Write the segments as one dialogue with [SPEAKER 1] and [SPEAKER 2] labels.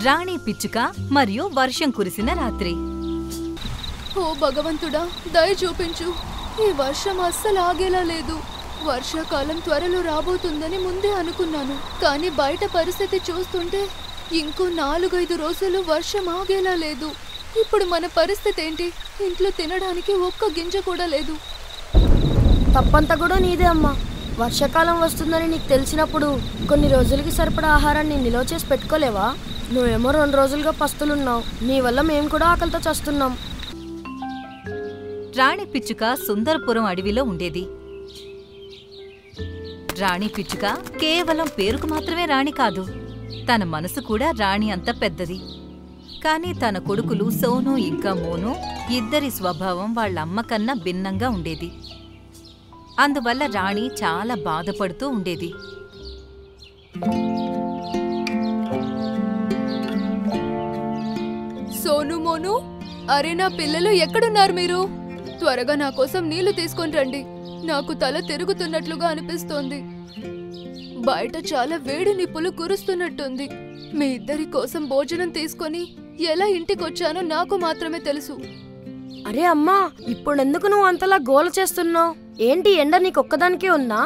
[SPEAKER 1] రాణి పిచ్చుక మరియు వర్షం కురిసిన రాత్రి.
[SPEAKER 2] ఓ భగవంతుడా, దయ చూపించు. ఈ వర్షం అస్సలు ఆగేలా లేదు. వర్షాకాలం త్వరలో రాబోతుందని ముందే అనుకున్నాను, కానీ బయట పరిస్థితి చూస్తుంటే ఇంకో 4-5 రోజులు వర్షం ఆగేలా లేదు. ఇప్పుడు మన పరిస్థితి ఏంటి? ఇంట్లో తినడానికి ఒక్క గింజ కూడా లేదు.
[SPEAKER 3] తప్పంతా కూడా నీదే అమ్మా. వర్షాకాలం వస్తుందని నీకు తెలిసినప్పుడు కొన్ని రోజులకి సరిపడా ఆహారాన్ని నిల్వ చేసి పెట్టుకోలేవా? నువ్వేమో 2 రోజులుగా పస్తులున్నావు. నీ వల్ల మేము కూడా ఆకలితో చస్తున్నాం.
[SPEAKER 1] రాణి పిచ్చుక సుందరపురం అడవిలో ఉండేది. రాణి పిచ్చుక కేవలం పేరుకు మాత్రమే రాణి కాదు, తన మనసు కూడా రాణి అంత పెద్దది. కాని తన కొడుకులు సోను ఇంకా మోను ఇద్దరి స్వభావం వాళ్ళమ్మ కన్నా భిన్నంగా ఉండేది. అందువల్ల రాణి చాలా బాధపడుతూ ఉండేది.
[SPEAKER 2] సోను, మోను, అరే నా పిల్లలు ఎక్కడున్నారు మీరు? త్వరగా నా కోసం నీళ్లు తీసుకొని రండి. నాకు తల తిరుగుతున్నట్లుగా అనిపిస్తోంది. బయట చాలా వేడి నిప్పులు కురుస్తున్నట్టుంది. మీ ఇద్దరి కోసం భోజనం తీసుకొని ఎలా ఇంటికొచ్చానో నాకు మాత్రమే తెలుసు.
[SPEAKER 3] అరే అమ్మా, ఇప్పుడెందుకు నువ్వు అంతలా గోల చేస్తున్నావు? ఏంటి, ఎండ నీకొక్కదానికే ఉందా?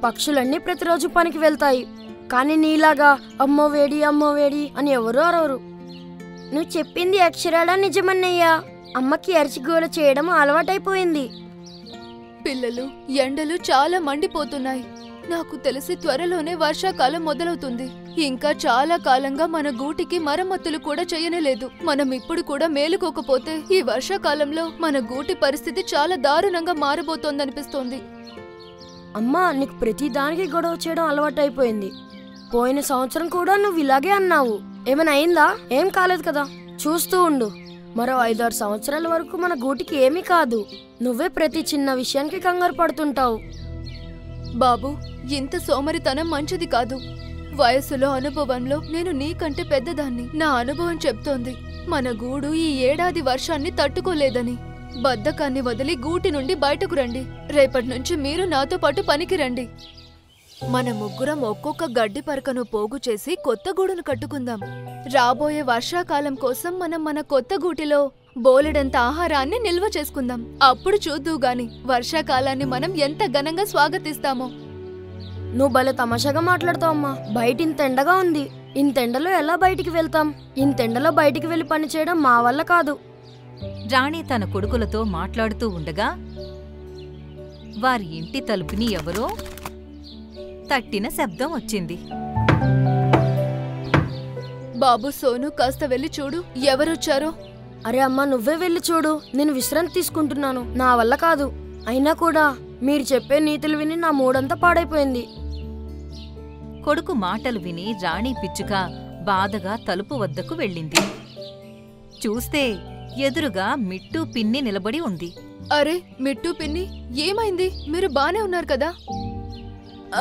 [SPEAKER 3] పక్షులన్నీ ప్రతిరోజు పనికి వెళ్తాయి, కానీ నీలాగా అమ్మో వేడి అని ఎవరూ అరవరు. నువ్వు చెప్పింది అక్షరాలా నిజమన్నయ్యా. అమ్మకి అరిచిగోల చేయడం అలవాటైపోయింది.
[SPEAKER 2] పిల్లలు, ఎండలు చాలా మండిపోతున్నాయి. నాకు తెలిసి త్వరలోనే వర్షాకాలం మొదలవుతుంది. ఇంకా చాలా కాలంగా మన గూటికి మరమ్మతులు కూడా చేయనేలేదు. మనం ఇప్పుడు కూడా మేలుకోకపోతే ఈ వర్షాకాలంలో మన గూటి పరిస్థితి చాలా దారుణంగా మారబోతోందనిపిస్తోంది.
[SPEAKER 3] అమ్మా, నీకు ప్రతి దానికి గొడవ చేయడం అలవాటైపోయింది. పోయిన సంవత్సరం కూడా నువ్వు ఇలాగే అన్నావు. ఏమైనా అయిందా? ఏం కాలేదు కదా. చూస్తూ ఉండు, మరో 5-6 సంవత్సరాల వరకు మన గూటికి ఏమీ కాదు. నువ్వే ప్రతి చిన్న విషయానికి కంగారు పడుతుంటావు.
[SPEAKER 2] బాబు, ఇంత సోమరితనం మంచిది కాదు. వయసులో, అనుభవంలో నేను నీకంటే పెద్దదాన్ని. నా అనుభవం చెప్తోంది మన గూడు ఈ ఏడాది వర్షాన్ని తట్టుకోలేదని. బద్ధకాన్ని వదిలి గూటి నుండి బయటకు రండి. రేపటి నుంచి మీరు నాతో పాటు పనికి రండి. మన ముగ్గురం ఒక్కొక్క గడ్డి పరకను పోగు చేసి కొత్త గూడును కట్టుకుందాం. రాబోయే వర్షాకాలం కోసం మనం మన కొత్త గూటిలో బోలెడంత ఆహారాన్ని నిల్వ చేసుకుందాం. అప్పుడు చూద్దువు గాని వర్షాకాలాన్ని మనం ఎంత ఘనంగా స్వాగతిస్తామో.
[SPEAKER 3] నువ్వు భలే తమాషాగా మాట్లాడతావమ్మా. బయట ఇంత ఎండగా ఉంది. ఇంత ఎండలో ఎలా బయటికి వెళ్తాం? ఇంత ఎండలో బయటికి వెళ్లి పని చేయడం మా వల్ల కాదు.
[SPEAKER 1] రాణి తన కొడుకులతో మాట్లాడుతూ ఉండగా వారి ఇంటి తలుపుని ఎవరో తట్టిన శబ్దం వచ్చింది.
[SPEAKER 2] బాబు, సోను, కాస్త వెళ్ళి చూడు, ఎవరొచ్చారో.
[SPEAKER 3] అరే అమ్మా, నువ్వే వెళ్ళి చూడు. నేను విశ్రాంతి తీసుకుంటున్నాను, నా వల్ల కాదు. అయినా కూడా మీరు చెప్పే నీతులు విని నా మూడంతా పాడైపోయింది.
[SPEAKER 1] కొడుకు మాటలు విని రాణి పిచ్చుక బాధగా తలుపు వద్దకు వెళ్ళింది. చూస్తే ఎదురుగా మిట్టూ పిన్ని నిలబడి ఉంది.
[SPEAKER 2] అరే మిట్టూ పిన్ని, ఏమైంది? మీరు బానే ఉన్నారు కదా?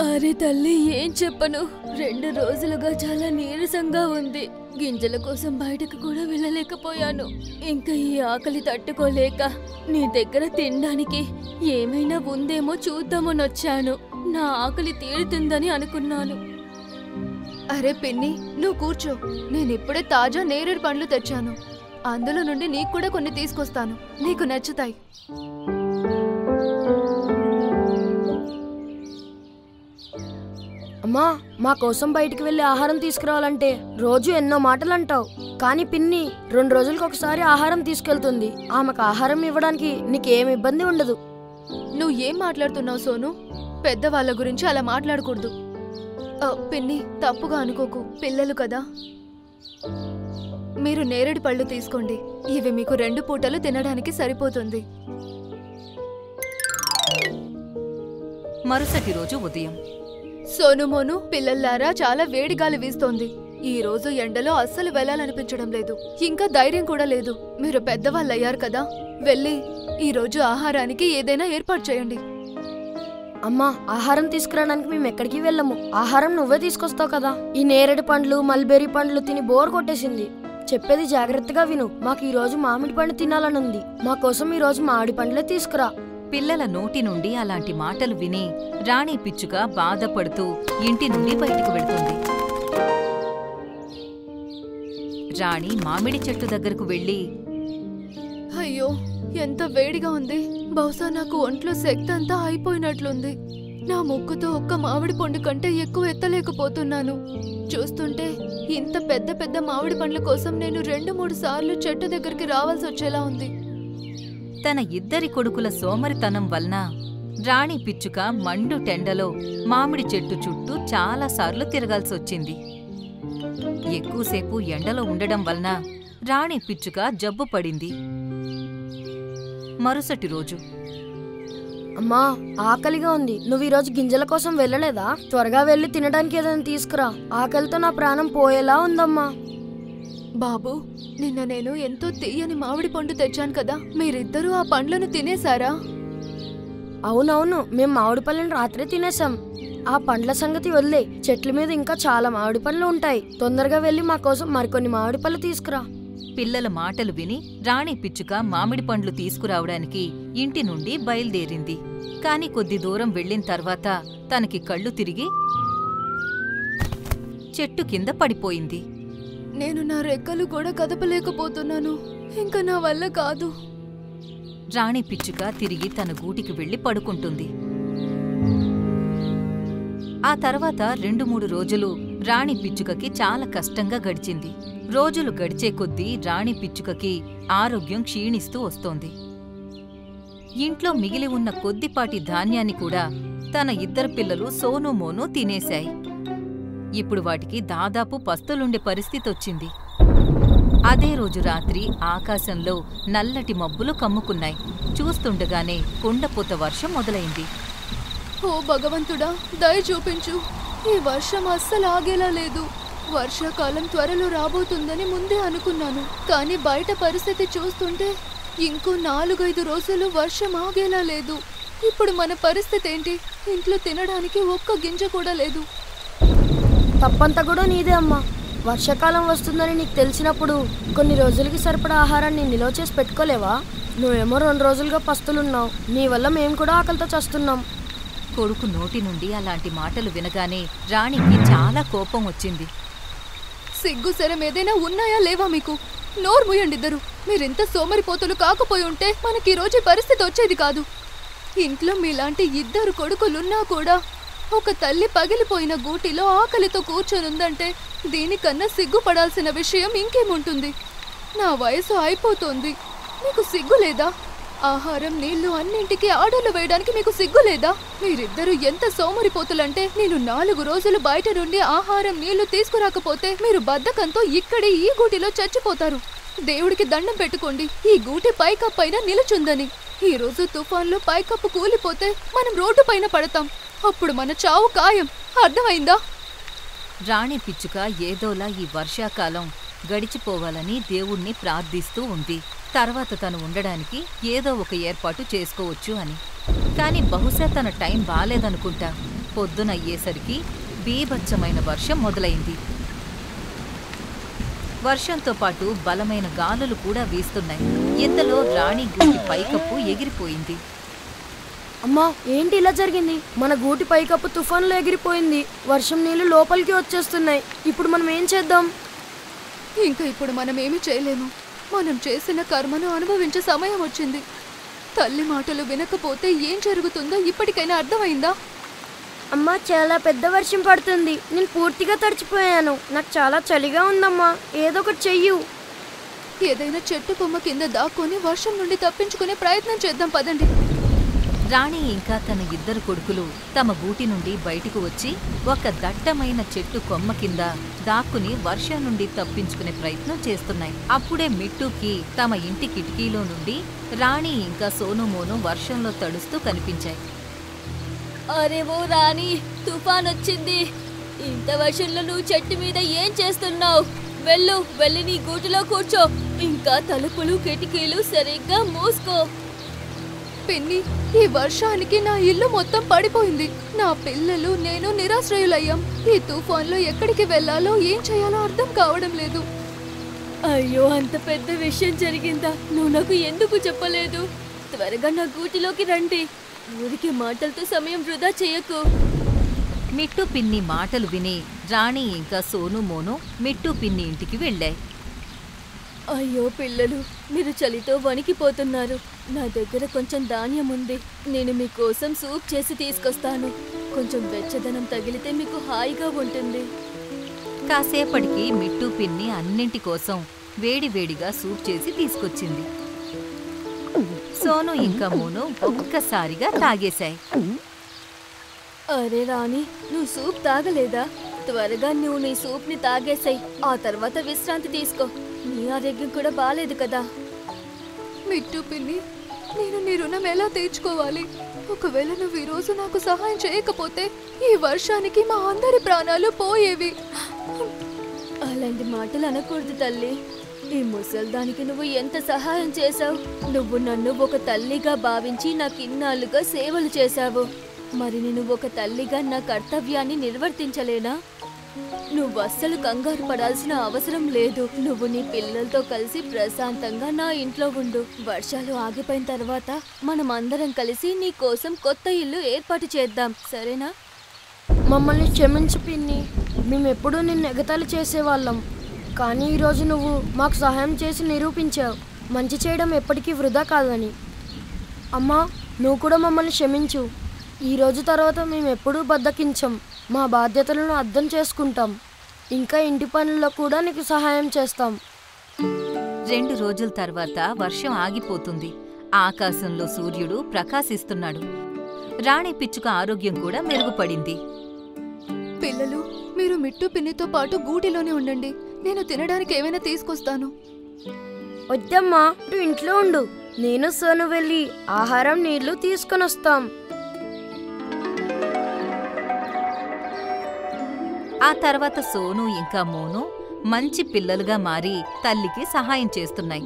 [SPEAKER 2] అరే తల్లి, ఏం చెప్పను. 2 రోజులుగా చాలా నీరసంగా ఉంది. గింజల కోసం బయటకు కూడా వెళ్ళలేకపోయాను. ఇంకా ఈ ఆకలి తట్టుకోలేక నీ దగ్గర తినడానికి ఏమైనా ఉందేమో చూద్దామనొచ్చాను. నా ఆకలి తీరుతుందని అనుకున్నాను. అరే పిన్ని, నువ్వు కూర్చో. నేనిప్పుడే తాజా నేరేడు పండ్లు తెచ్చాను. అందులో నుండి నీకు కూడా కొన్ని తీసుకొస్తాను, నీకు నచ్చుతాయి.
[SPEAKER 3] అమ్మా, మా కోసం బయటికి వెళ్ళి ఆహారం తీసుకురావాలంటే రోజు ఎన్నో మాటలు అంటావు. కానీ పిన్ని 2 రోజులకు ఒకసారి ఆహారం తీసుకెళ్తుంది. ఆమెకు ఆహారం ఇవ్వడానికి నీకేం ఇబ్బంది ఉండదు.
[SPEAKER 2] నువ్వు ఏం మాట్లాడుతున్నావు సోను? పెద్దవాళ్ళ గురించి అలా మాట్లాడకూడదు. పిన్ని, తప్పుగా అనుకోకు, పిల్లలు కదా. మీరు నేరేడు పళ్ళు తీసుకోండి. ఇవి మీకు 2 పూటలు తినడానికి సరిపోతుంది.
[SPEAKER 1] మరుసటి రోజు ఉదయం.
[SPEAKER 2] సోనుమోను, పిల్లల్లారా, చాలా వేడిగాలి వీస్తోంది. ఈ రోజు ఎండలో అస్సలు వెళ్లాలనిపించడం లేదు. ఇంకా ధైర్యం కూడా లేదు. మీరు పెద్దవాళ్ళయ్యారు కదా, వెళ్ళి ఈ రోజు ఆహారానికి ఏదైనా ఏర్పాటు చేయండి.
[SPEAKER 3] అమ్మా, ఆహారం తీసుకురావడానికి మేము ఎక్కడికి వెళ్ళము. ఆహారం నువ్వే తీసుకొస్తావు కదా. ఈ నేరేడు పండ్లు, మల్బెర్రీ పండ్లు తిని బోర్ కొట్టేసింది. చెప్పేది జాగ్రత్తగా విను. మాకు ఈ రోజు మామిడి పండు తినాలనుంది. మా కోసం ఈ రోజు మామిడి పండ్లే తీసుకురా.
[SPEAKER 1] పిల్లల నోటి నుండి అలాంటి మాటలు విని రాణి పిచ్చుక బాధపడుతూ ఇంటి నుండి బయటకు వెళ్తుంది. రాణి మామిడి చెట్టు దగ్గరకు వెళ్లి,
[SPEAKER 2] అయ్యో ఎంత వేడిగా ఉంది. బహుశా నాకు ఒంట్లో శక్తి అంతా అయిపోయినట్లుంది. నా ముక్కుతో ఒక్క మామిడి పండు కంటే ఎక్కువ ఎత్తలేకపోతున్నాను. చూస్తుంటే ఇంత పెద్ద పెద్ద మామిడి పండ్ల కోసం నేను 2-3 సార్లు చెట్టు దగ్గరికి రావాల్సి వచ్చేలా ఉంది.
[SPEAKER 1] తన ఇద్దరి కొడుకుల సోమరితనం వలన రాణి పిచ్చుక మండు టెండలో మామిడి చెట్టు చుట్టూ చాలాసార్లు తిరగాల్సొచ్చింది. ఎక్కువసేపు ఎండలో ఉండడం వలన రాణి పిచ్చుక జబ్బు పడింది. మరుసటి రోజు,
[SPEAKER 3] అమ్మా ఆకలిగా ఉంది. నువ్వు ఈరోజు గింజల కోసం వెళ్ళలేదా? త్వరగా వెళ్ళి తినడానికి ఏదైనా తీసుకురా. ఆకలితో నా ప్రాణం పోయేలా ఉందమ్మా.
[SPEAKER 2] బాబు, నిన్న నేను ఎంతో తీయని మామిడి పండు తెచ్చాను కదా, మీరిద్దరూ ఆ పండ్లను తినేశారా?
[SPEAKER 3] అవునవును, మేం మామిడి పళ్ళని రాత్రే తినేసాం. ఆ పండ్ల సంగతి వదిలే, చెట్ల మీద ఇంకా చాలా మామిడి పళ్ళు ఉంటాయి. తొందరగా వెళ్ళి మా కోసం మరికొన్ని మామిడి పళ్ళు తీసుకురా.
[SPEAKER 1] పిల్లల మాటలు విని రాణి పిచ్చుక మామిడి పండ్లు తీసుకురావడానికి ఇంటి నుండి బయలుదేరింది. కాని కొద్ది దూరం వెళ్ళిన తర్వాత తనకి కళ్ళు తిరిగి చెట్టు కింద పడిపోయింది.
[SPEAKER 2] నేను నా రెక్కలు కూడా కదపలేకపోతున్నాను. ఇంకా నా వల్ల కాదు.
[SPEAKER 1] రాణి పిచ్చుక తిరిగి తన గూటికి వెళ్లి పడుకుంటుంది. ఆ తర్వాత 2-3 రోజులు రాణి పిచ్చుకకి చాలా కష్టంగా గడిచింది. రోజులు గడిచే కొద్దీ రాణి పిచ్చుకకి ఆరోగ్యం క్షీణిస్తూ వస్తోంది. ఇంట్లో మిగిలి ఉన్న కొద్దిపాటి ధాన్యాన్ని కూడా తన ఇద్దరు పిల్లలు సోను మోను తినేశాయి. ఇప్పుడు వాటికి దాదాపు పస్తులుండే పరిస్థితొచ్చింది. అదే రోజు రాత్రి ఆకాశంలో నల్లటి మబ్బులు కమ్ముకున్నాయి. చూస్తుండగానే కుండపోత వర్షం మొదలైంది.
[SPEAKER 2] ఓ భగవంతుడా, దయ చూపించు. ఈ వర్షం అస్సలు ఆగేలా లేదు. వర్షాకాలం త్వరలో రాబోతుందని ముందే అనుకున్నాను. కానీ బయట పరిస్థితి చూస్తుంటే ఇంకో 4-5 రోజులు వర్షం ఆగేలా లేదు. ఇప్పుడు మన పరిస్థితి ఏంటి? ఇంట్లో తినడానికి ఒక్క గింజ కూడా లేదు.
[SPEAKER 3] తప్పంతా కూడా నీదే అమ్మా. వర్షాకాలం వస్తుందని నీకు తెలిసినప్పుడు కొన్ని రోజులకి సరిపడా ఆహారాన్ని నిల్వ చేసి పెట్టుకోలేవా? నువ్వేమో 2 రోజులుగా పస్తులున్నావు. నీ వల్ల మేము కూడా ఆకలితో చస్తున్నాం.
[SPEAKER 1] కొడుకు నోటి నుండి అలాంటి మాటలు వినగానే రాణికి చాలా కోపం వచ్చింది.
[SPEAKER 2] సిగ్గు శరం ఏదైనా ఉన్నాయా లేవా మీకు? నోరు మూయండి ఇద్దరు. మీరింత సోమరిపోతులు కాకపోయి ఉంటే మనకి ఈ రోజు పరిస్థితి వచ్చేది కాదు. ఇంట్లో మీలాంటి 2 కొడుకులున్నా కూడా ఒక తల్లి పగిలిపోయిన గూటిలో ఆకలితో కూర్చొనుందంటే దీనికన్నా సిగ్గుపడాల్సిన విషయం ఇంకేముంటుంది? నా వయసు అయిపోతోంది. మీకు సిగ్గు లేదా? ఆహారం నీళ్లు అన్నింటికీ ఆర్డర్లు వేయడానికి మీకు సిగ్గు లేదా? మీరిద్దరూ ఎంత సోమరిపోతులంటే నేను 4 రోజులు బయట నుండి ఆహారం నీళ్లు తీసుకురాకపోతే మీరు బద్ధకంతో ఇక్కడే ఈ గూటిలో చచ్చిపోతారు. దేవుడికి దండం పెట్టుకోండి ఈ గూటి పైకప్పైన నిలుచుందని. ఈ రోజు తుఫాన్లో పైకప్పు కూలిపోతే మనం రోడ్డు పైన పడతాం. అప్పుడు మన చావు ఖాయం. అర్థమైందా?
[SPEAKER 1] రాణి పిచ్చుక ఏదోలా ఈ వర్షాకాలం గడిచిపోవాలని దేవుణ్ణి ప్రార్థిస్తూ ఉంది. తర్వాత తను ఉండడానికి ఏదో ఒక ఏర్పాటు చేసుకోవచ్చు అని. కాని బహుశా తన టైం బాలేదనుకుంటా. పొద్దునయ్యేసరికి బీభత్సమైన వర్షం మొదలైంది. వర్షంతో పాటు బలమైన గాలులు కూడా వీస్తున్నాయి. ఇంతలో రాణి గూటి పైకప్పు ఎగిరిపోయింది.
[SPEAKER 3] అమ్మా, ఏంటి ఇలా జరిగింది? మన గూటి పైకప్పు తుఫాన్లో ఎగిరిపోయింది. వర్షం నీళ్లు లోపలికి వచ్చేస్తున్నాయి. ఇప్పుడు మనం ఏం చేద్దాం?
[SPEAKER 2] ఇంకా ఇప్పుడు మనం ఏమీ చేయలేము. మనం చేసిన కర్మను అనుభవించే సమయం వచ్చింది. తల్లి మాటలు వినకపోతే ఏం జరుగుతుందో ఇప్పటికైనా అర్థమైందా?
[SPEAKER 3] అమ్మా, చాలా పెద్ద వర్షం పడుతుంది. నేను పూర్తిగా తడిచిపోయాను. నాకు చాలా చలిగా ఉందమ్మా. ఏదో ఒకటి చెయ్యు.
[SPEAKER 2] ఏదైనా చెట్టు కొమ్మ కింద దాక్కొని వర్షం నుండి తప్పించుకునే ప్రయత్నం చేద్దాం పదండి.
[SPEAKER 1] రాణి ఇంకా తన 2 కొడుకులు తమ గూటి నుండి బయటికి వచ్చి ఒక దట్టమైన చెట్టు కొమ్మ కింద దాక్కుని వర్షం నుండి తప్పించుకునే ప్రయత్నం చేస్తున్నాయి. అప్పుడే మిట్టుకి తమ ఇంటి కిటికీలో నుండి రాణి ఇంకా సోనుమోను వర్షంలో తడుస్తూ కనిపించాయి.
[SPEAKER 4] అరే ఓ రాణి, తుఫాన్ వచ్చింది. ఇంత వర్షంలో నువ్వు చెట్టు మీద ఏం చేస్తున్నావు? వెళ్ళి నీ గూటిలో కూర్చో. ఇంకా తలుపులు కిటికీలు సరిగ్గా మూసుకో.
[SPEAKER 2] పిన్ని, ఈ వర్షానికి నా ఇల్లు మొత్తం పడిపోయింది. నా పిల్లలు నేను నిరాశ్రయులయ్యాం. ఈ తుఫాన్లో ఎక్కడికి వెళ్ళాలో ఏం చేయాలో అర్థం కావడం లేదు.
[SPEAKER 4] అయ్యో, అంత పెద్ద విషయం జరిగిందా? నువ్వు నాకు ఎందుకు చెప్పలేదు? త్వరగా నా గూటిలోకి రండి. ఊరికి మాటలతో సమయం వృధా చేయకు.
[SPEAKER 1] మిట్టు పిన్ని మాటలు విని రాణి ఇంకా సోనుమోను మిట్టు పిన్ని ఇంటికి వెళ్ళాయి.
[SPEAKER 4] అయ్యో పిల్లలు, మీరు చలితో వణికిపోతున్నారు. నా దగ్గర కొంచెం ధాన్యం ఉంది. నేను మీకోసం సూప్ చేసి తీసుకొస్తాను. కొంచెం వెచ్చదనం తగిలితే మీకు హాయిగా ఉంటుంది.
[SPEAKER 1] కాసేపటికి మిట్టు పిన్ని అన్నింటి కోసం వేడివేడిగా సూప్ చేసి తీసుకొచ్చింది. సోను ఇంకా మోను ఒక్కసారిగా తాగేశాయి.
[SPEAKER 4] అరే రాణి, నువ్వు సూప్ తాగలేదా? త్వరగా నువ్వు నీ సూప్ని తాగేసాయి. ఆ తర్వాత విశ్రాంతి తీసుకో. నీ ఆరోగ్యం కూడా బాలేదు కదా.
[SPEAKER 2] మిట్టు పిన్ని, నేను నీ రుణం ఎలా తీర్చుకోవాలి? ఒకవేళ నువ్వు ఈరోజు నాకు సహాయం చేయకపోతే ఈ వర్షానికి మా అందరి ప్రాణాలు పోయేవి.
[SPEAKER 4] అలాంటి మాటలు అనకూడదు తల్లి. ఈ ముసల్దానికి నువ్వు ఎంత సహాయం చేశావు. నువ్వు నన్ను ఒక తల్లిగా భావించి నాకు ఇన్నాళ్ళుగా సేవలు చేశావు. మరి నేను ఒక తల్లిగా నా కర్తవ్యాన్ని నిర్వర్తించలేనా? నువ్వు అస్సలు కంగారు పడాల్సిన అవసరం లేదు. నువ్వు నీ పిల్లలతో కలిసి ప్రశాంతంగా నా ఇంట్లో ఉండు. వర్షాలు ఆగిపోయిన తర్వాత మనం అందరం కలిసి నీ కోసం కొత్త ఇల్లు ఏర్పాటు చేద్దాం, సరేనా?
[SPEAKER 3] మమ్మల్ని క్షమించు పిన్ని. మేమెప్పుడూ నిన్ను ఎగతాళి చేసేవాళ్ళం. కానీ ఈరోజు నువ్వు మాకు సహాయం చేసి నిరూపించావు మంచి చేయడం ఎప్పటికీ వృధా కాదని. అమ్మా, నువ్వు కూడా మమ్మల్ని క్షమించు. ఈ రోజు తర్వాత మేము ఎప్పుడూ బద్దకించం. మా బాధ్యతలను అర్థం చేసుకుంటాం. ఇంకా ఇంటి పనుల్లో కూడా నీకు సహాయం చేస్తాం.
[SPEAKER 1] 2 రోజుల తర్వాత వర్షం ఆగిపోతుంది. ఆకాశంలో సూర్యుడు ప్రకాశిస్తున్నాడు. రాణి పిచ్చుక ఆరోగ్యం కూడా మెరుగుపడింది.
[SPEAKER 2] పిల్లలు, మీరు మిట్టు పిన్నితో పాటు గూటిలోనే ఉండండి. నేను తినడానికి ఏమైనా తీసుకొస్తాను.
[SPEAKER 3] వద్దమ్మా, నువ్వు ఇంట్లో ఉండు. నేను సోను వెళ్ళి ఆహారం నీళ్లు తీసుకొని వస్తాం.
[SPEAKER 1] ఆ తర్వాత సోను ఇంకా మోను మంచి పిల్లలుగా మారి తల్లికి సహాయం చేస్తున్నాయి.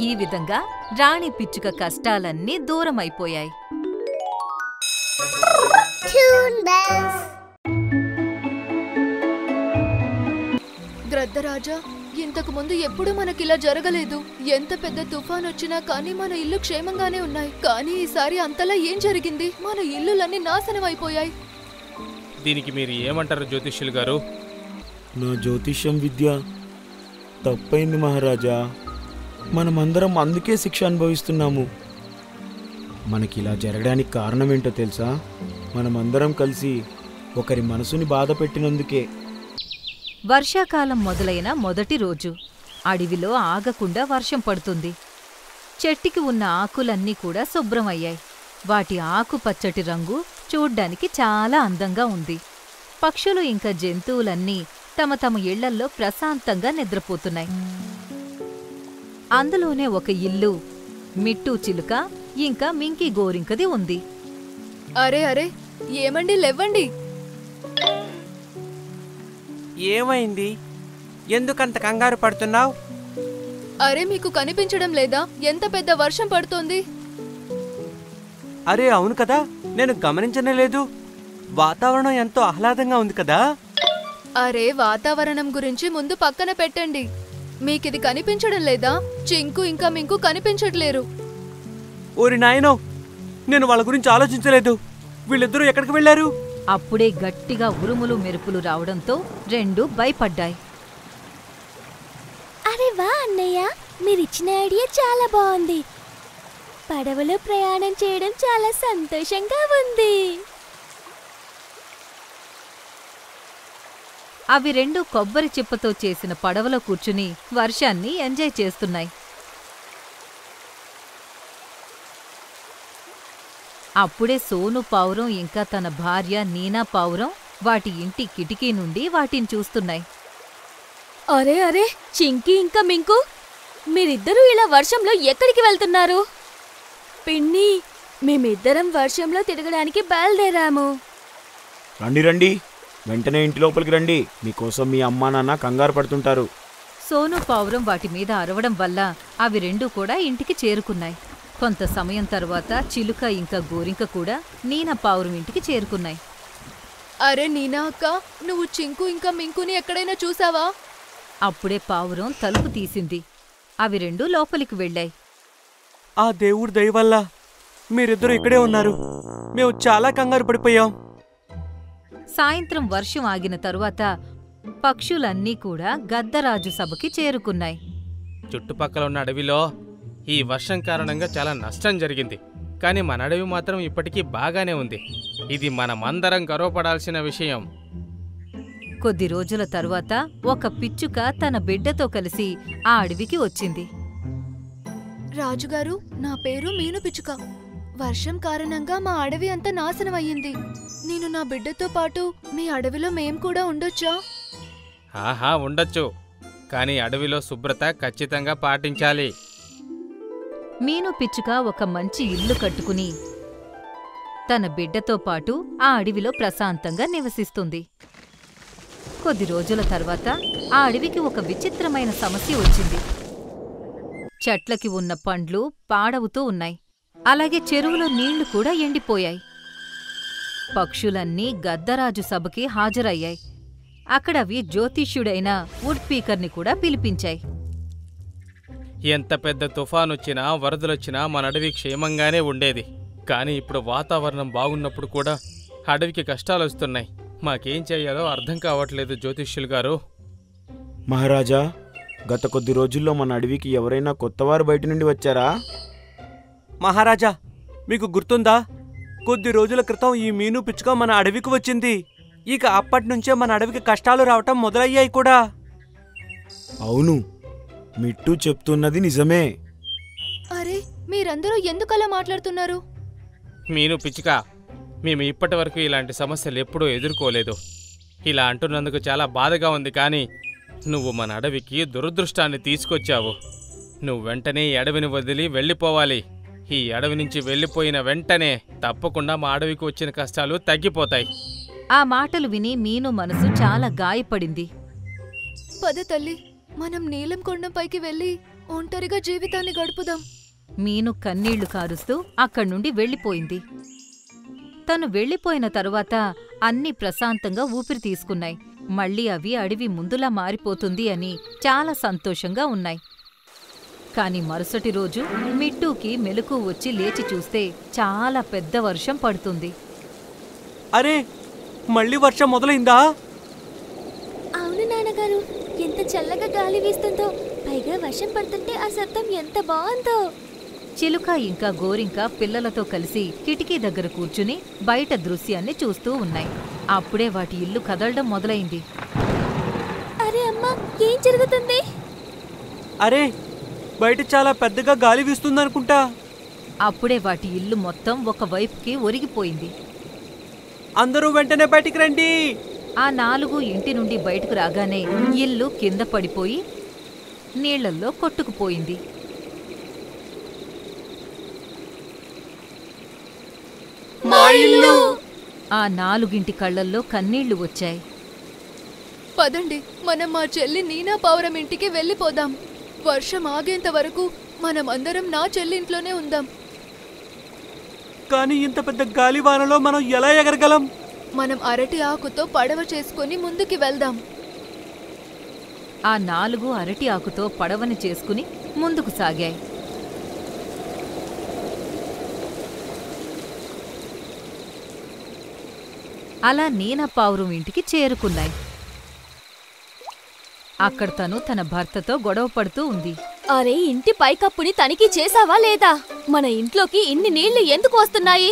[SPEAKER 1] ఈ విధంగా రాణి పిచ్చుక కష్టాలన్నీ దూరమైపోయాయి.
[SPEAKER 2] గ్రద్దరాజా, ఇంతకు ముందు ఎప్పుడు మనకిలా జరగలేదు. ఎంత పెద్ద తుఫాన్ వచ్చినా కానీ మన ఇల్లు క్షేమంగానే ఉన్నాయి. కానీ ఈసారి అంతలా ఏం జరిగింది? మన ఇల్లులన్నీ నాశనం అయిపోయాయి.
[SPEAKER 5] దీనికి మీరు ఏమంటారు జ్యోతిష్యులు గారు?
[SPEAKER 6] నా జ్యోతిష్యం విద్య తప్పైంది మహారాజా. మనమందరం అందుకే శిక్ష అనుభవిస్తున్నాము. మనకిలా జరగడానికి కారణం ఏంటో తెలుసా? మనమందరం కలిసి ఒకరి మనసుని బాధ పెట్టినందుకే.
[SPEAKER 1] వర్షాకాలం మొదలైన మొదటి రోజు అడవిలో ఆగకుండా వర్షం పడుతుంది. చెట్టుకి ఉన్న ఆకులన్నీ కూడా శుభ్రమయ్యాయి. వాటి ఆకుపచ్చటి రంగు చూడ్డానికి చాలా అందంగా ఉంది. పక్షులు ఇంకా జంతువులన్నీ తమ తమ ఇళ్లల్లో ప్రశాంతంగా నిద్రపోతున్నాయి. అందులోనే ఒక ఇల్లు మిట్టు చిలుక ఇంకా మింకీ గోరింకది ఉంది.
[SPEAKER 2] అరే అరే, ఏమండి, లేవ్వండి.
[SPEAKER 7] ఏమైంది? ఎందుకంత కంగారు పడుతున్నావు?
[SPEAKER 2] అరే, మీకు కనిపించడం లేదా? ఎంత పెద్ద వర్షం పడుతోంది.
[SPEAKER 7] అరే అవును కదా, నేను గమనించనే లేదు. వాతావరణం ఎంతో ఆహ్లాదంగా ఉంది కదా.
[SPEAKER 2] అరే, వాతావరణం గురించి ముందు పక్కన పెట్టండి. మీకిది కనిపించడం లేదా? చింకు ఇంకా మింకు కనిపించట్లేరు.
[SPEAKER 7] ఓరి నాయనో, నేను వాళ్ళ గురించి ఆలోచించలేదు. వీళ్ళిద్దరూ ఎక్కడికి వెళ్లారు?
[SPEAKER 1] అప్పుడే గట్టిగా ఉరుములు మెరుపులు రావడంతో రెండు భయపడ్డాయి.
[SPEAKER 4] అరే వా అన్నయ్య, మీరిచ్చిన ఐడియా చాలా బాగుంది. పడవలో ప్రయాణం చేయడం చాలా సంతోషంగా ఉంది.
[SPEAKER 1] అవి రెండు కొబ్బరి చిప్పతో చేసిన పడవలో కూర్చుని వర్షాన్ని ఎంజాయ్ చేస్తున్నాయి. అప్పుడే సోను పావురం ఇంకా తన భార్య నీనా పావురం వాటి ఇంటి కిటికీ నుండి వాటిని చూస్తున్నాయి.
[SPEAKER 4] అరే అరే, చింకీ ఇంకా మింకు, మీరిద్దరూ ఇలా వర్షంలో ఎక్కడికి వెళ్తున్నారు? పిన్ని, మేమిద్దరం వర్షంలో తిరగడానికి బయలుదేరాము.
[SPEAKER 6] రండి రండి, వెంటనే ఇంటి లోపలికి రండి. మీకోసం మీ అమ్మా నాన్న కంగారు పడుతుంటారు.
[SPEAKER 1] సోను పావురం వాటి మీద అరవడం వల్ల అవి రెండూ కూడా ఇంటికి చేరుకున్నాయి. కొంత సమయం తర్వాత చిలుక ఇంకా గోరింక కూడా నీనా పావురం ఇంటికి చేరుకున్నాయి.
[SPEAKER 2] అరే నీనా అక్క, నువ్వు చింకు ఇంకా మింకుని ఎక్కడైనా చూసావా?
[SPEAKER 1] అప్పుడే పావురం తలుపు తీసింది. అవి రెండూ లోపలికి వెళ్ళాయి.
[SPEAKER 7] ఆ దేవుడి దయ వల్ల మీరిద్దరూ ఇక్కడే ఉన్నారు. మేము చాలా కంగారు పడిపోయాం.
[SPEAKER 1] సాయంత్రం వర్షం ఆగిన తరువాత పక్షులన్నీ కూడా గద్దరాజు సభకి చేరుకున్నాయి.
[SPEAKER 5] చుట్టుపక్కల ఉన్న అడవిలో ఈ వర్షం కారణంగా చాలా నష్టం జరిగింది. కానీ మన అడవి మాత్రం ఇప్పటికీ బాగానే ఉంది. ఇది మనమందరం గర్వపడాల్సిన విషయం.
[SPEAKER 1] కొద్ది రోజుల తరువాత ఒక పిచ్చుక తన బిడ్డతో కలిసి ఆ అడవికి వచ్చింది.
[SPEAKER 2] రాజుగారు, నా పేరు మీను పిచ్చుక. వర్షం కారణంగా మా అడవి అంతా నాశనమయ్యింది. నేను నా బిడ్డతో పాటు మీ అడవిలో మేం కూడా ఉండొచ్చా?
[SPEAKER 5] ఆహా, ఉండొచ్చు. కానీ అడవిలో శుభ్రత ఖచ్చితంగా పాటించాలి.
[SPEAKER 1] మీను పిచ్చుక ఒక మంచి ఇల్లు కట్టుకుని తన బిడ్డతో పాటు ఆ అడవిలో ప్రశాంతంగా నివసిస్తుంది. కొద్ది రోజుల తర్వాత ఆ అడవికి ఒక విచిత్రమైన సమస్య వచ్చింది. చెట్లకి ఉన్న పండ్లు పాడవుతూ ఉన్నాయి. అలాగే చెరువులో నీళ్లు కూడా ఎండిపోయాయి. పక్షులన్నీ గద్దరాజు సభకి హాజరయ్యాయి. అక్కడవి జ్యోతిష్యుడైన వుడ్ పీకర్ని కూడా పిలిపించాయి.
[SPEAKER 5] ఎంత పెద్ద తుఫానొచ్చినా వరదలొచ్చినా మన అడవి క్షేమంగానే ఉండేది. కానీ ఇప్పుడు వాతావరణం బాగున్నప్పుడు కూడా అడవికి కష్టాలొస్తున్నాయి. మాకేం చెయ్యాలో అర్థం కావట్లేదు జ్యోతిష్యులు గారు.
[SPEAKER 6] మహారాజా, గత కొద్ది రోజుల్లో మన అడవికి ఎవరైనా కొత్తవారు బయట నుండి వచ్చారా?
[SPEAKER 7] మహారాజా, మీకు గుర్తుందా? కొద్ది రోజుల క్రితం ఈ మీను పిచ్చుక మన అడవికి వచ్చింది. ఇక అప్పటినుంచే మన అడవికి కష్టాలు రావటం మొదలయ్యాయి కూడా.
[SPEAKER 6] అవును, మిట్టు చెప్తున్నది నిజమే.
[SPEAKER 2] అరే, మీరందరూ ఎందుకలా మాట్లాడుతున్నారు?
[SPEAKER 5] మీను పిచ్చుక, మేము ఇప్పటి వరకు ఇలాంటి సమస్యలు ఎప్పుడూ ఎదుర్కోలేదు. ఇలా అంటున్నందుకు చాలా బాధగా ఉంది. కానీ నువ్వు మన అడవికి దురదృష్టాన్ని తీసుకొచ్చావు. నువ్వు వెంటనే ఈ అడవిని వదిలి వెళ్ళిపోవాలి. ఈ అడవి నుంచి వెళ్ళిపోయిన వెంటనే తప్పకుండా మా అడవికి వచ్చిన కష్టాలు తగ్గిపోతాయి.
[SPEAKER 1] ఆ మాటలు విని మీను మనసు చాలా గాయపడింది.
[SPEAKER 2] పద తల్లి, మనం నీలం కొండంపైకి వెళ్ళి ఒంటరిగా జీవితాన్ని గడుపుదాం.
[SPEAKER 1] మీను కన్నీళ్లు కారుస్తూ అక్కడ్నుండి వెళ్ళిపోయింది. తను వెళ్ళిపోయిన తరువాత అన్నీ ప్రశాంతంగా ఊపిరి తీసుకున్నాయి. మళ్ళీ అవి అడవి ముందులా మారిపోతుంది అని చాలా సంతోషంగా ఉన్నాయి. కాని మరుసటి రోజు మిట్టూకి మెలకు వచ్చి లేచి చూస్తే చాలా పెద్ద వర్షం పడుతుంది.
[SPEAKER 7] అరే, మళ్ళీ వర్షం మొదలైందా?
[SPEAKER 4] అవును నాన్నగారు, ఎంత చల్లగా గాలి వీస్తుందో. పైగా వర్షం పడుతుంటే ఆ శబ్దం ఎంత బాగుందో.
[SPEAKER 1] చిలుక ఇంకా గోరింక పిల్లలతో కలిసి కిటికీ దగ్గర కూర్చుని బయట దృశ్యాన్ని చూస్తూ ఉన్నాయి. అప్పుడే వాటి ఇల్లు కదలడం మొదలైంది.
[SPEAKER 4] అరే అమ్మా, ఏం జరుగుతుంది?
[SPEAKER 7] అరే, బయట చాలా పెద్దగా గాలి వీస్తుందనుకుంటా.
[SPEAKER 1] అప్పుడే వాటి ఇల్లు మొత్తం ఒకవైపుకి ఒరిగిపోయింది.
[SPEAKER 7] అందరూ వెంటనే బయటికి రండి.
[SPEAKER 1] ఆ 4 ఇంటి నుండి బయటకు రాగానే ఇల్లు కింద పడిపోయి నీళ్లల్లో కొట్టుకుపోయింది.
[SPEAKER 2] మా ఇల్లు!
[SPEAKER 1] ఆ 4 కళ్ళల్లో కన్నీళ్లు వచ్చాయి.
[SPEAKER 2] పదండి, మనం మా చెల్లి నీనా పావురం ఇంటికి వెళ్ళిపోదాం. వర్షం ఆగేంత వరకు మనం అందరం నా చెల్లింట్లోనే ఉందాం.
[SPEAKER 7] కానీ ఇంత పెద్ద గాలివానలో మనం ఎలా ఎగరగలం?
[SPEAKER 2] మనం అరటి ఆకుతో పడవ చేసుకుని ముందుకి వెళ్దాం.
[SPEAKER 1] ఆ 4 అరటి ఆకుతో పడవని చేసుకుని ముందుకు సాగాయి. అలా నీనా పావురం ఇంటికి చేరుకున్నాయి. అక్కడ తను తన భర్తతో గొడవ పడుతూ ఉంది.
[SPEAKER 4] అరే, ఇంటి పైకప్పుని తనిఖీ చేసావా లేదా? మన ఇంట్లోకి ఇన్ని నీళ్లు ఎందుకు వస్తున్నాయి?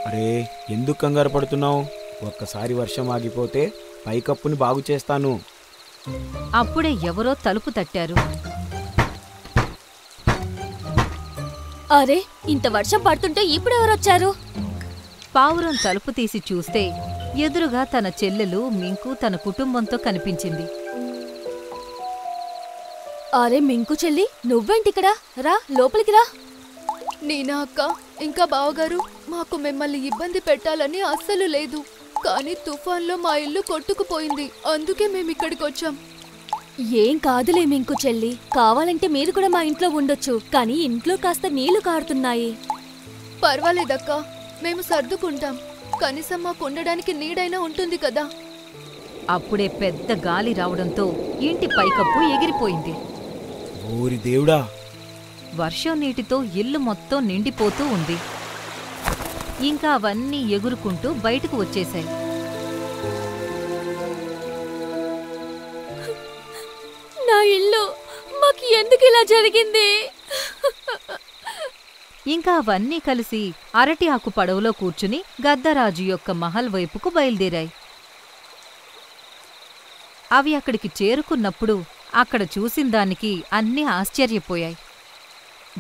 [SPEAKER 6] అరే, ఎందుకు కంగారు పడుతున్నావు? ఒక్కసారి వర్షం ఆగిపోతే పైకప్పుని బాగు చేస్తాను.
[SPEAKER 1] అప్పుడే ఎవరో తలుపు తట్టారు.
[SPEAKER 4] అరే, ఇంత వర్షం పడుతుంటే ఇప్పుడెవరొచ్చారు?
[SPEAKER 1] పావురం తలుపు తీసి చూస్తే ఎదురుగా తన చెల్లెలు మింకు తన కుటుంబంతో కనిపించింది.
[SPEAKER 4] అరే మింకు చెల్లి, నువ్వేంటిక్కడ? రా, లోపలికి రా.
[SPEAKER 2] నీనా అక్క, ఇంకా బావగారు, మాకు మిమ్మల్ని ఇబ్బంది పెట్టాలని అస్సలు లేదు. కానీ తుఫాన్లో మా ఇల్లు కొట్టుకుపోయింది. అందుకే మేమిక్కడికి వచ్చాం.
[SPEAKER 4] ఏం కాదులే మింకు చెల్లి, కావాలంటే మీరు కూడా మా ఇంట్లో ఉండొచ్చు. కానీ ఇంట్లో కాస్త నీళ్లు కారుతున్నాయి.
[SPEAKER 2] పర్వాలేదక్క, మేము సర్దుకుంటాం. కనీసం మాకు ఉండడానికి నీడైనా ఉంటుంది కదా.
[SPEAKER 1] అప్పుడే పెద్ద గాలి రావడంతో ఇంటి పైకప్పు ఎగిరిపోయింది.
[SPEAKER 6] ఓరి దేవుడా!
[SPEAKER 1] వర్షం నీటితో ఇల్లు మొత్తం నిండిపోతూ ఉంది. ఇంకా అవన్నీ ఎగురుకుంటూ బయటకు వచ్చేశాయి.
[SPEAKER 4] నా ఇల్లు మాకు ఎందుకు ఇలా జరిగింది?
[SPEAKER 1] ఇంకా అవన్నీ కలిసి అరటి ఆకు పడవలో కూర్చుని గద్దరాజు యొక్క మహల్ వైపుకు బయలుదేరాయి. అవి అక్కడికి చేరుకున్నప్పుడు అక్కడ చూసిందానికి అన్నీ ఆశ్చర్యపోయాయి.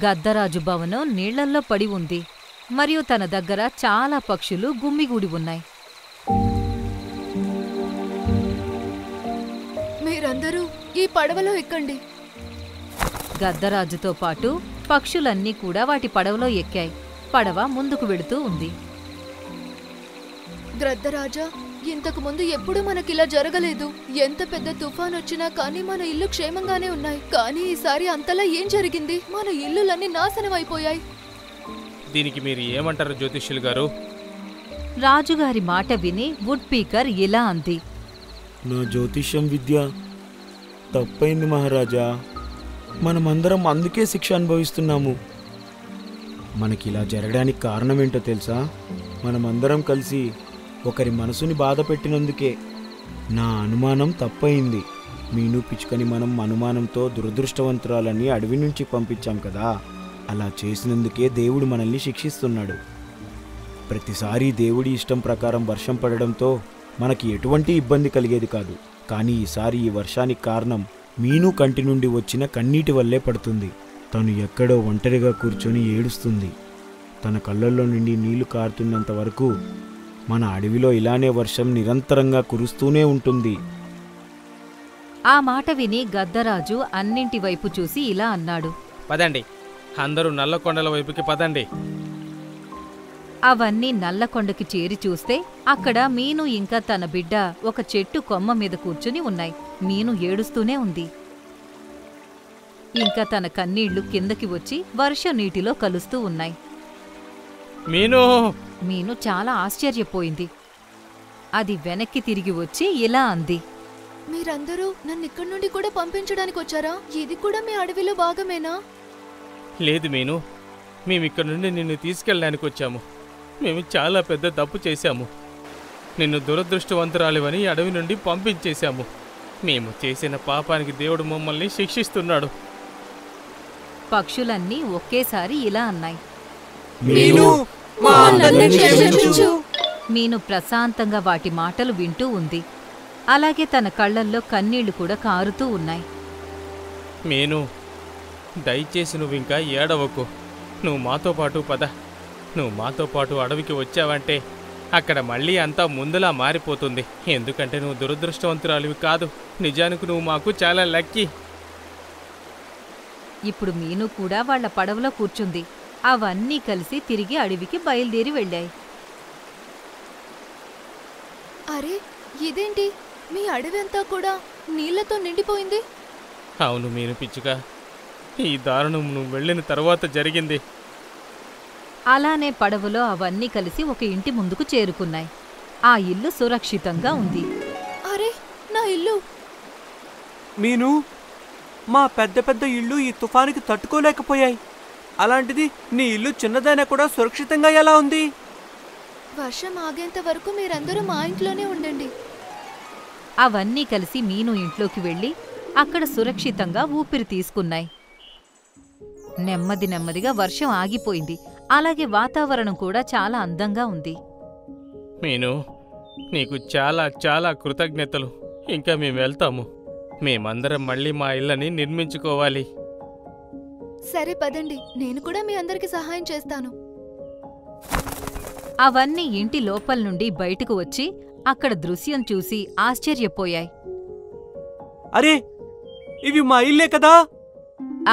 [SPEAKER 1] గద్దరాజు భవనం నీళ్లల్లో పడి ఉంది, మరియు తన దగ్గర చాలా పక్షులు గుమ్మిగూడి ఉన్నాయి.
[SPEAKER 2] మీరందరూ ఈ పడవలో ఎక్కండి.
[SPEAKER 1] గద్దరాజుతో పాటు పక్షులన్నీ కూడా వాటి పడవలో ఎక్కాయి. పడవ ముందుకు వెడుతూ ఉంది.
[SPEAKER 2] గ్రద్దరాజా, ఇంతకు ముందు ఎప్పుడూ మనకిలా జరగలేదు. ఎంత పెద్ద తుఫాన్ వచ్చినా కానీ మన ఇల్లు క్షేమంగానే ఉన్నాయి. కానీ ఈసారి అంతలా ఏం జరిగింది? మన ఇల్లులన్నీ నాశనం అయిపోయాయి.
[SPEAKER 5] దీనికి మీరు ఏమంటారు జ్యోతిష్యులు గారు?
[SPEAKER 1] రాజుగారి మాట విని వుడ్ పీకర్ ఇలా అంది.
[SPEAKER 6] నా జ్యోతిష్యం విద్య తప్పైంది మహారాజా. మనమందరం అందుకే శిక్ష అనుభవిస్తున్నాము. మనకిలా జరగడానికి కారణమేంటో తెలుసా? మనమందరం కలిసి ఒకరి మనసుని బాధ పెట్టినందుకే. నా అనుమానం తప్పయింది. మీను పిచ్చుకని మనం అనుమానంతో దురదృష్టవంతురాలని అడవి నుంచి పంపించాం కదా, అలా చేసినందుకే దేవుడు మనల్ని శిక్షిస్తున్నాడు. ప్రతిసారి దేవుడి ఇష్టం ప్రకారం వర్షం పడడంతో మనకి ఎటువంటి ఇబ్బంది కలిగేది కాదు. కానీ ఈసారి ఈ వర్షానికి కారణం మీను కంటి నుండి వచ్చిన కన్నీటి వల్లే పడుతుంది. తను ఎక్కడో ఒంటరిగా కూర్చొని ఏడుస్తుంది. తన కళ్ళల్లో నుండి నీళ్లు కారుతున్నంత వరకు మన అడవిలో ఇలానే వర్షం నిరంతరంగా కురుస్తూనే ఉంటుంది.
[SPEAKER 1] ఆ మాట విని గద్దరాజు అన్నింటి వైపు చూసి ఇలా అన్నాడు.
[SPEAKER 5] పదండి, అందరూ నల్లకొండల వైపుకి పదండి.
[SPEAKER 1] అవన్నీ నల్లకొండకి చేరి చూస్తే అక్కడ మీను ఇంకా తన బిడ్డ ఒక చెట్టు కొమ్మ మీద కూర్చుని ఉన్నాయి. మీను ఏడుస్తూనే ఉంది. ఇంకా తన కన్నీళ్లు కిందకి వచ్చి వర్షం నీటిలో కలుస్తూ ఉన్నాయి.
[SPEAKER 5] మీను
[SPEAKER 1] మీను చాలా ఆశ్చర్యపోయింది. అది వెనక్కి తిరిగి వచ్చి ఇలా అంది.
[SPEAKER 2] మీరందరూ నన్ను ఇక్కడి నుండి కూడా పంపించడానికి వచ్చారా? ఇది కూడా మీ అడవిలో భాగమేనా?
[SPEAKER 5] లేదు మీను, మేమిక్కడి నుండి నిన్ను తీసుకెళ్ళడానికి వచ్చాము. మేము చాలా పెద్ద తప్పు చేశాము. నిన్ను దురదృష్టవంతురాలివని అడవి నుండి పంపించేశాము. మేము చేసిన పాపానికి దేవుడు మమ్మల్ని శిక్షిస్తున్నాడు.
[SPEAKER 1] పక్షులన్నీ ఒకేసారి ఇలా అన్నాయి. మీను ప్రశాంతంగా వాటి మాటలు వింటూ ఉంది. అలాగే తన కళ్ళల్లో కన్నీళ్లు కూడా కారుతూ ఉన్నాయి.
[SPEAKER 5] మీను, దయచేసి నువ్వింకా ఏడవకు. నువ్వు మాతో పాటు పద. నువ్వు మాతో పాటు అడవికి వచ్చావంటే అక్కడ మళ్ళీ అంతా ముందులా మారిపోతుంది. ఎందుకంటే నువ్వు దురదృష్టవంతురాలివి కాదు. నిజానికి నువ్వు మాకు చాలా లక్కీ.
[SPEAKER 1] ఇప్పుడు మీను కూడా వాళ్ల పడవలో కూర్చుంది. అవన్నీ కలిసి తిరిగి అడవికి బయలుదేరి వెళ్ళాయి.
[SPEAKER 2] అరే, ఇదేంటి? మీ అడవి అంతా కూడా నీళ్లతో నిండిపోయింది.
[SPEAKER 5] అవును మీను పిచ్చుక, ఈ దారుణం నువ్వు వెళ్ళిన తర్వాత జరిగింది.
[SPEAKER 1] అలానే పడవలో అవన్నీ కలిసి ఒక ఇంటి ముందుకు చేరుకున్నాయి. ఆ ఇల్లు సురక్షితంగా ఉంది.
[SPEAKER 2] అరే, నా ఇల్లు!
[SPEAKER 7] మీను, మా పెద్ద పెద్ద ఇళ్ళు ఈ తుఫానికి తట్టుకోలేకపోయాయి. అలాంటిది నీ ఇల్లు చిన్నదైనా కూడా సురక్షితంగా ఎలా ఉంది?
[SPEAKER 2] వర్షం ఆగేంత వరకు మీరందరూ మా ఇంట్లోనే ఉండండి.
[SPEAKER 1] అవన్నీ కలిసి మీను ఇంట్లోకి వెళ్ళి అక్కడ సురక్షితంగా ఊపిరి తీసుకున్నాయి. నెమ్మది నెమ్మదిగా వర్షం ఆగిపోయింది. అలాగే వాతావరణం కూడా చాలా అందంగా ఉంది.
[SPEAKER 5] మీను, నీకు చాలా చాలా కృతజ్ఞతలు. ఇంకా మేము వెళ్తాము. మేమందరం మళ్ళీ మా ఇళ్ళని నిర్మించుకోవాలి.
[SPEAKER 2] సరే పదండి, నేను కూడా మీ అందరికి సహాయం చేస్తాను.
[SPEAKER 1] అవన్నీ ఇంటి లోపల నుండి బయటకు వచ్చి అక్కడ దృశ్యం చూసి ఆశ్చర్యపోయాయి.
[SPEAKER 7] అరే, ఇవి మా ఇల్లే కదా!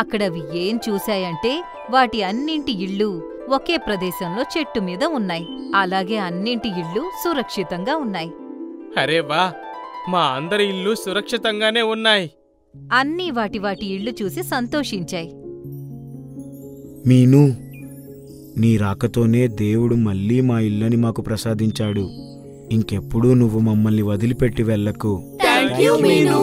[SPEAKER 1] అక్కడవి ఏం చూశాయంటే వాటి అన్నింటి ఇళ్ళు ఒకే ప్రదేశంలో చెట్టు మీద ఉన్నాయి. అలాగే అన్నింటి ఇళ్ళు సురక్షితంగా ఉన్నాయి.
[SPEAKER 5] అరే వా, మా అందరి ఇల్లు సురక్షితంగానే ఉన్నాయి.
[SPEAKER 1] అన్నీ వాటి వాటి ఇళ్ళు చూసి సంతోషించాయి.
[SPEAKER 6] మీను, నీ రాకతోనే దేవుడు మళ్ళీ మా ఇల్లని మాకు ప్రసాదించాడు. ఇంకెప్పుడూ నువ్వు మమ్మల్ని వదిలిపెట్టి వెళ్ళకు.
[SPEAKER 2] థాంక్యూ మీను.